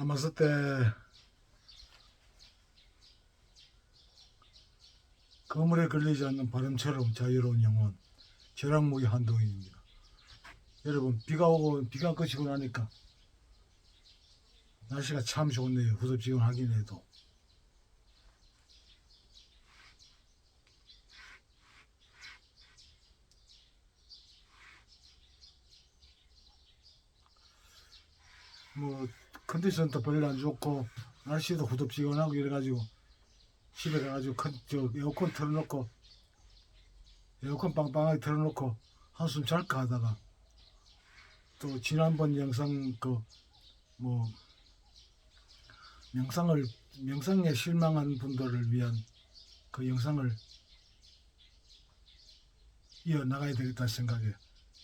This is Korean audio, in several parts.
남았을 때 거물에 걸리지 않는 바람처럼 자유로운 영혼 벼락무기 한동인입니다. 여러분, 비가 오고 비가 그치고 나니까 날씨가 참 좋네요. 후덥지근하긴 해도. 뭐 컨디션도 별로 안 좋고 날씨도 후덥지근하고 이래가지고 집에 가가지고 에어컨 틀어놓고 에어컨 빵빵하게 틀어놓고 한숨 잘까 하다가 또 지난번 영상 명상에 실망한 분들을 위한 그 영상을 이어나가야 되겠다 생각에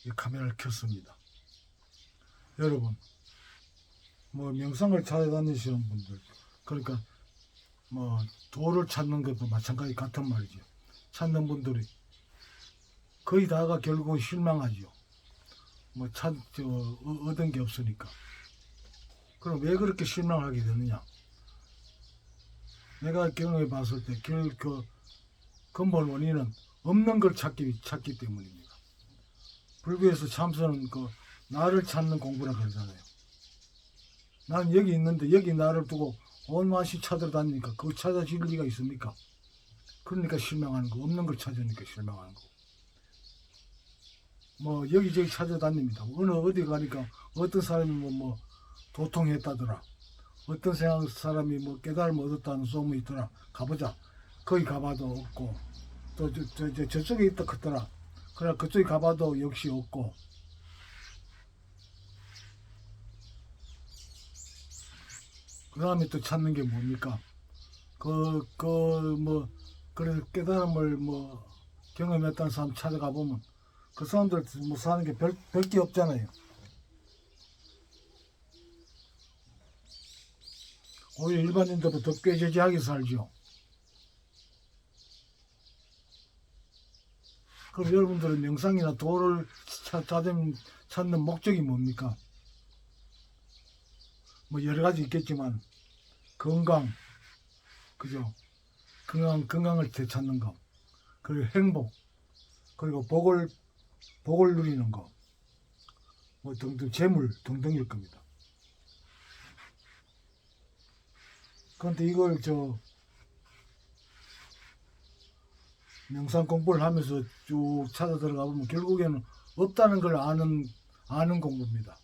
이 카메라를 켰습니다. 여러분, 명상을 찾아다니시는 분들, 그러니까 도를 찾는 것도 마찬가지 같은 말이죠. 찾는 분들이 거의 다가 결국은 실망하죠. 얻은 게 없으니까. 그럼 왜 그렇게 실망하게 되느냐? 내가 경험해 봤을 때 근본 원인은 없는 걸 찾기 때문입니다. 불교에서 참선은 나를 찾는 공부라 그러잖아요. 나는 여기 있는데 여기 나를 두고 온 맛이 찾아다니니까 그거 찾아질 리가 있습니까? 그러니까 실망하는 거, 없는 걸 찾으니까 실망하는 거. 여기저기 찾아다닙니다. 어디 가니까 어떤 사람이 도통했다더라. 어떤 사람이 깨달음을 얻었다는 소문이 있더라. 가보자. 거기 가봐도 없고, 또 저쪽에 있다 크더라. 그래 그쪽에 가봐도 역시 없고. 그 다음에 또 찾는 게 뭡니까? 그래 깨달음을 경험했다는 사람 찾아가 보면 그 사람들 사는 게 별게 없잖아요. 오히려 일반인들보다 더 꾀죄죄하게 살죠. 그럼 여러분들은 명상이나 도를 찾는 목적이 뭡니까? 여러 가지 있겠지만 건강, 그죠? 건강을 되찾는 거, 그리고 행복, 그리고 복을 누리는 거, 등등 재물 등등일 겁니다. 그런데 이걸 명상 공부를 하면서 쭉 찾아 들어가 보면 결국에는 없다는 걸 아는 공부입니다.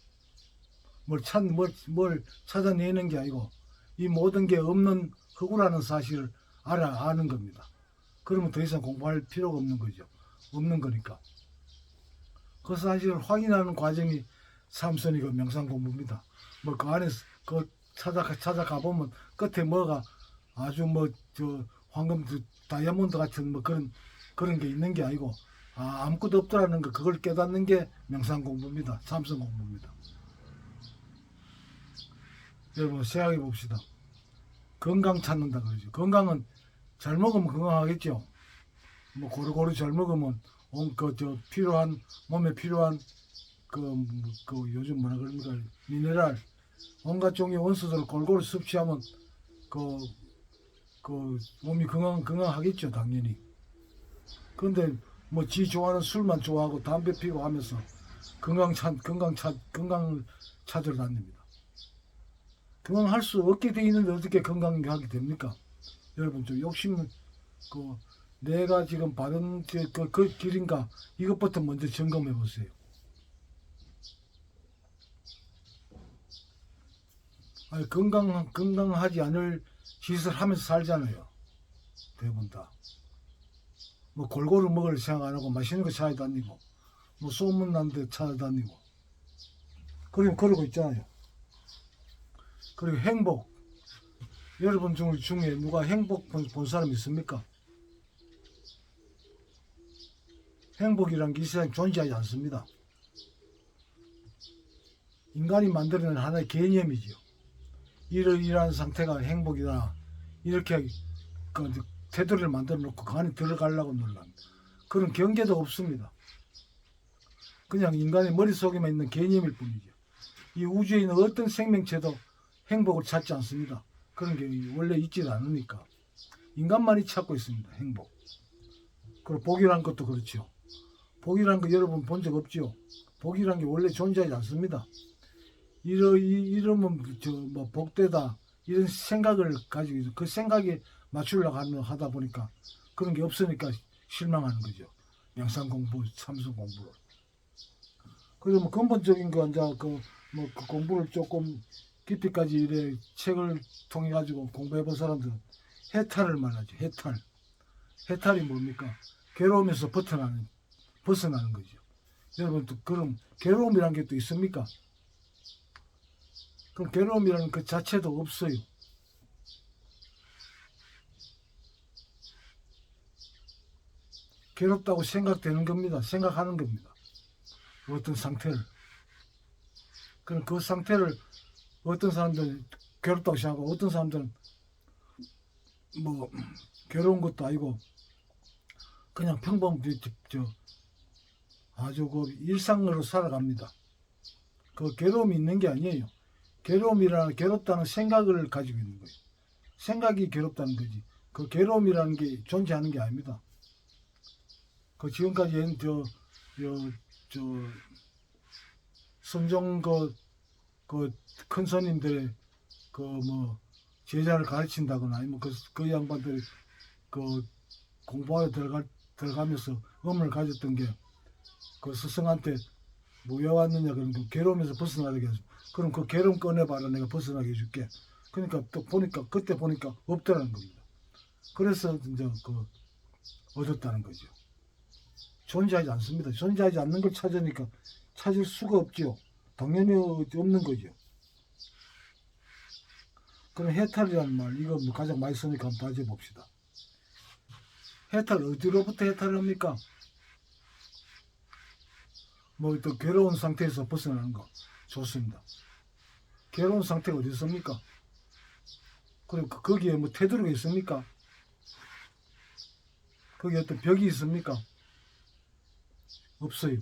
뭘 찾아내는 게 아니고 이 모든 게 없는 허구라는 사실을 아는 겁니다. 그러면 더 이상 공부할 필요가 없는 거죠. 없는 거니까. 그 사실을 확인하는 과정이 참선이고 명상 공부입니다. 그 안에서 찾아가 보면 끝에 뭐가 아주 황금 다이아몬드 같은 그런 게 있는 게 아니고 아무것도 없더라는 거, 그걸 깨닫는 게 명상 공부입니다. 참선 공부입니다. 여러분 생각해 봅시다. 건강 찾는다 그러죠. 건강은 잘 먹으면 건강하겠죠. 고루고루 잘 먹으면 몸에 필요한 요즘 뭐라 그럽니까, 미네랄, 온갖 종류의 원소들을 골고루 섭취하면 몸이 건강하겠죠, 당연히. 그런데 지 좋아하는 술만 좋아하고 담배 피고 하면서 건강을 찾으러 다닙니다. 건강할 수 없게 돼 있는데 어떻게 건강하게 됩니까? 여러분, 좀 욕심은 내가 지금 받은 그 길인가, 이것부터 먼저 점검해 보세요. 아니, 건강하지 않을 짓을 하면서 살잖아요. 대부분 다. 골고루 먹을 생각 안 하고 맛있는 거 찾아다니고, 소문난 데 찾아다니고. 그러고 있잖아요. 그리고 행복. 여러분 중에 누가 행복 본 사람 있습니까? 행복이란 게 이 세상에 존재하지 않습니다. 인간이 만들어낸 하나의 개념이죠. 이러한 상태가 행복이다. 이렇게 태도를 만들어 놓고 그 안에 들어가려고 놀랍니다. 그런 경계도 없습니다. 그냥 인간의 머릿속에만 있는 개념일 뿐이죠. 이 우주에 있는 어떤 생명체도 행복을 찾지 않습니다. 그런 게 원래 있지 않으니까. 인간만이 찾고 있습니다. 행복. 그리고 복이란 것도 그렇죠. 복이란 거 여러분 본 적 없죠? 복이란 게 원래 존재하지 않습니다. 이러면 뭐 복되다 이런 생각을 가지고 그 생각에 맞추려고 하다 보니까 그런 게 없으니까 실망하는 거죠. 명상 공부, 참선 공부를. 그래서 뭐 근본적인 거 이제 그 공부를 조금 깊이까지 이래 책을 통해 가지고 공부해 본 사람들은 해탈을 말하죠. 해탈이 뭡니까? 괴로움에서 벗어나는 거죠. 여러분 또 그럼 괴로움이라는 게 또 있습니까? 그럼 괴로움이라는 그 자체도 없어요. 괴롭다고 생각되는 겁니다. 생각하는 겁니다. 어떤 상태를. 그럼 그 상태를 어떤 사람들은 괴롭다고 생각하고 어떤 사람들은 뭐 괴로운 것도 아니고 그냥 평범 아주 그 일상으로 살아갑니다. 그 괴로움이 있는 게 아니에요. 괴롭다는 생각을 가지고 있는 거예요. 생각이 괴롭다는 거지. 그 괴로움이라는 게 존재하는 게 아닙니다. 그 지금까지 선종 큰 스님들의 뭐 제자를 가르친다거나 아니면 그 양반들이 그 공부하러 들어가면서 의문을 가졌던 게 그 스승한테 뭐 왜 왔느냐 그런 거 괴로움에서 벗어나게 해서 그럼 그 괴로움 꺼내봐라 내가 벗어나게 해줄게. 그러니까 또 그때 보니까 없더라는 겁니다. 그래서 이제 얻었다는 거죠. 존재하지 않습니다. 존재하지 않는 걸 찾으니까 찾을 수가 없죠. 당연히 없는 거죠. 그럼 해탈이라는 말 이거 뭐 가장 많이 쓰니까 한번 다시 봅시다. 해탈 어디로부터 해탈을 합니까? 뭐 또 괴로운 상태에서 벗어나는 거 좋습니다. 괴로운 상태가 어디 있습니까? 그리고 거기에 뭐 테두리가 있습니까? 거기에 어떤 벽이 있습니까? 없어요.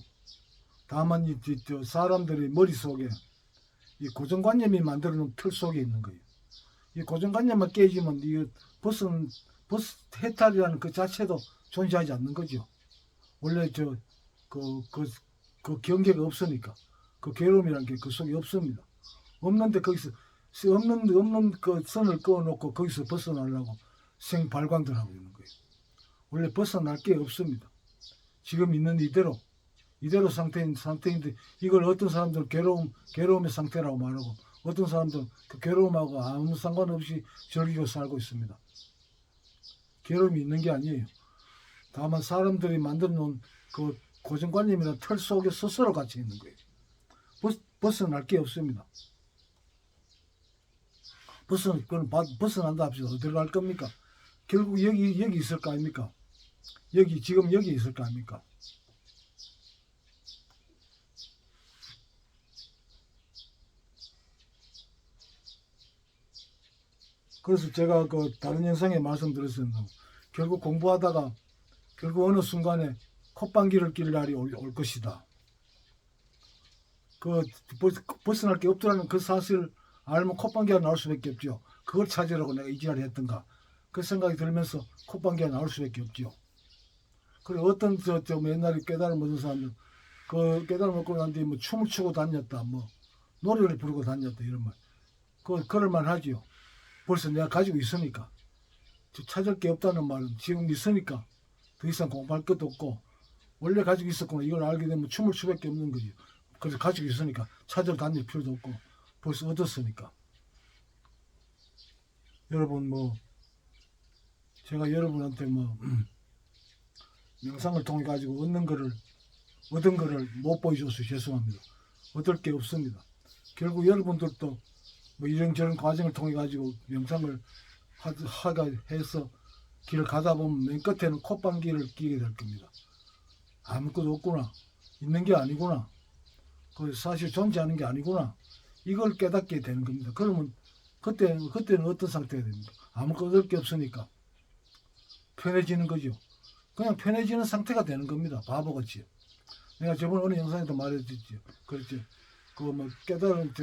다만 사람들의 머릿속에 이 고정관념이 만들어 놓은 틀 속에 있는 거예요. 이 고정관념만 깨지면 이 해탈이라는 그 자체도 존재하지 않는 거죠. 원래 그 경계가 없으니까 그 괴로움이라는 게 그 속에 없습니다. 없는데 거기서 없는 그 선을 그어놓고 거기서 벗어나려고 생발광들 하고 있는 거예요. 원래 벗어날 게 없습니다. 지금 있는 이대로 상태인데 이걸 어떤 사람들은 괴로움의 상태라고 말하고 어떤 사람들은 그 괴로움하고 아무 상관없이 즐기고 살고 있습니다. 괴로움이 있는 게 아니에요. 다만 사람들이 만들어 놓은 그 고정관념이나 틀 속에 스스로 갇혀 있는 거예요. 벗어날 게 없습니다. 벗어난다 합시다. 어디로 갈 겁니까? 결국 여기 있을 거 아닙니까? 지금 여기 있을 거 아닙니까? 그래서 제가 다른 영상에 말씀드렸었는데 결국 공부하다가 결국 어느 순간에 콧방귀를 낄 날이 올 것이다. 벗어날 게 없더라는 그 사실을 알면 콧방귀가 나올 수밖에 없죠. 그걸 찾으려고 내가 이 지랄을 했던가. 그 생각이 들면서 콧방귀가 나올 수밖에 없죠. 그리고 어떤 옛날에 깨달음 얻은 사람들 그 깨달음 얻고 난 뒤에 뭐 춤을 추고 다녔다, 뭐 노래를 부르고 다녔다 이런 말. 그럴만 하지요. 벌써 내가 가지고 있으니까. 찾을 게 없다는 말은 지금 있으니까 더 이상 공부할 것도 없고 원래 가지고 있었구나 이걸 알게 되면 춤을 추밖에 없는 거죠. 그래서 가지고 있으니까 찾으러 다닐 필요도 없고 벌써 얻었으니까. 여러분 제가 여러분한테 영상을 통해 가지고 얻은 거를 못 보여줘서 죄송합니다. 얻을 게 없습니다. 결국 여러분들도 이런저런 과정을 통해 가지고 영상을 하가 해서 길을 가다 보면 맨 끝에는 콧방귀를 끼게 될 겁니다. 아무것도 없구나. 있는 게 아니구나. 사실 존재하는 게 아니구나. 이걸 깨닫게 되는 겁니다. 그러면 그때는 어떤 상태가 됩니까? 아무것도 얻을 게 없으니까 편해지는 거죠. 그냥 편해지는 상태가 되는 겁니다. 바보같이. 내가 저번에 어느 영상에도 말했었죠. 그렇지. 깨달은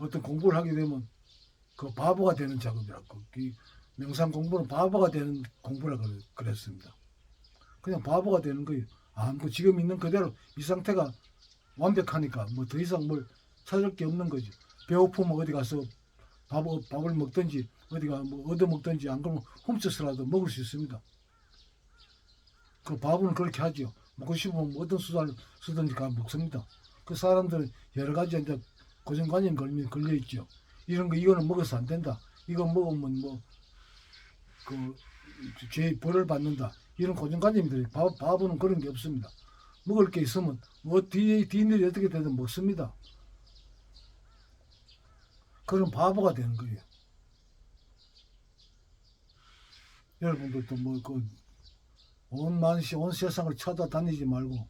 어떤 공부를 하게 되면 그 바보가 되는 작업이라고. 이 명상 공부는 바보가 되는 공부라 그랬습니다. 그냥 바보가 되는 거예요. 그 지금 있는 그대로 이 상태가 완벽하니까 뭐 더 이상 뭘 찾을 게 없는 거죠. 배고프면 어디 가서 밥을 먹든지 어디가 뭐 얻어 먹든지 안 그러면 훔쳐서라도 먹을 수 있습니다. 그 바보는 그렇게 하죠. 먹고 싶으면 어떤 수단을 쓰든지 가 먹습니다. 그 사람들은 여러 가지 이제 고정관념 걸려 있죠. 이런 거 이거는 먹어서 안 된다. 이거 먹으면 뭐 그 죄 벌을 받는다. 이런 고정관념들이 바보는 그런 게 없습니다. 먹을 게 있으면 뭐 뒤일이 어떻게 되든 먹습니다. 그런 바보가 되는 거예요. 여러분들도 뭐 온 세상을 찾아다니지 말고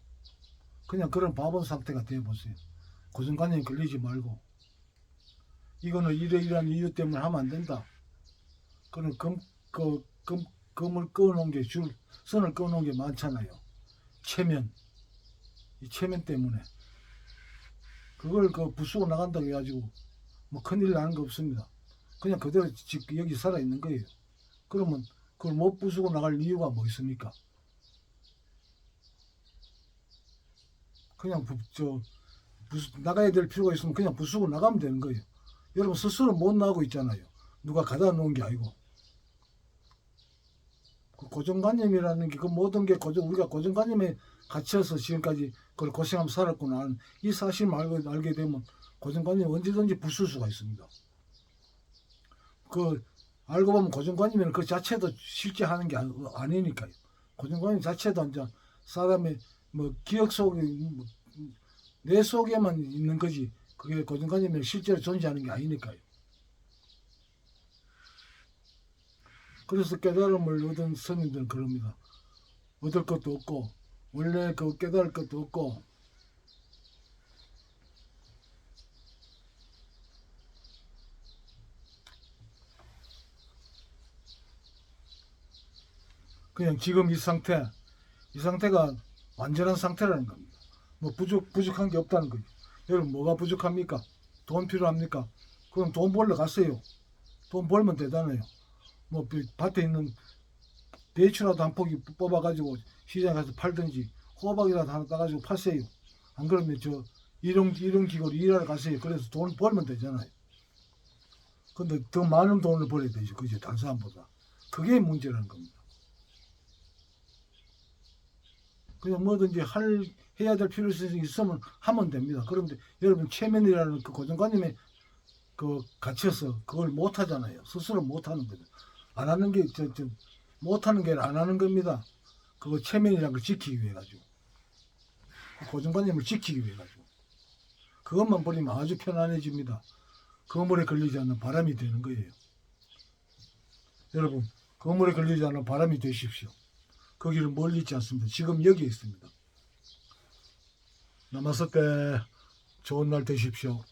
그냥 그런 바보 상태가 되어보세요. 고정관념에 걸리지 말고 이거는 이러이러한 이유 때문에 하면 안 된다. 그런 금을 꺼놓은 게 선을 꺼놓은 게 많잖아요. 이 체면 때문에 그걸 부수고 나간다고 해가지고 뭐 큰일 나는 거 없습니다. 그냥 그대로 여기 살아 있는 거예요. 그러면 그걸 못 부수고 나갈 이유가 뭐 있습니까? 그냥 나가야 될 필요가 있으면 그냥 부수고 나가면 되는 거예요. 여러분 스스로 못 나가고 있잖아요. 누가 가다 놓은 게 아니고. 그 고정관념이라는 게 그 모든 게 우리가 고정관념에 갇혀서 지금까지 그걸 고생하면서 살았구나. 이 사실을 알게 되면 고정관념이 언제든지 부술 수가 있습니다. 알고 보면 고정관념은 그 자체도 실제 하는 게 아니니까요. 고정관념 자체도 이제 사람의 뭐 기억 속에 내 속에만 있는 거지 그게 고정관념이 실제로 존재하는 게 아니니까요. 그래서 깨달음을 얻은 스님들은 그럽니다. 얻을 것도 없고 원래 깨달을 것도 없고 그냥 지금 이 상태가 완전한 상태라는 겁니다. 뭐 부족한 게 없다는 거죠. 여러분 뭐가 부족합니까? 돈 필요합니까? 그럼 돈 벌러 갔어요. 돈 벌면 되잖아요. 뭐 밭에 있는 배추라도 한 포기 뽑아가지고 시장에 가서 팔든지 호박이라도 하나 따가지고 파세요. 안 그러면 이런 기구로 일하러 가세요. 그래서 돈 벌면 되잖아요. 근데 더 많은 돈을 벌어야 되죠. 그죠? 다른 사람보다. 그게 문제라는 겁니다. 그냥 뭐든지 해야 될 필요성이 있으면 하면 됩니다. 그런데 여러분 체면이라는 그 고정관념에 갇혀서 그걸 못 하잖아요. 스스로 못 하는 거죠. 안 하는 게 못하는 게 안 하는 겁니다. 그거 체면이라는 걸 지키기 위해 가지고 고정관념을 지키기 위해 가지고 그것만 버리면 아주 편안해집니다. 거물에 걸리지 않는 바람이 되는 거예요. 여러분 거물에 걸리지 않는 바람이 되십시오. 거기를 멀리 있지 않습니다. 지금 여기에 있습니다. 나마스테 좋은 날 되십시오.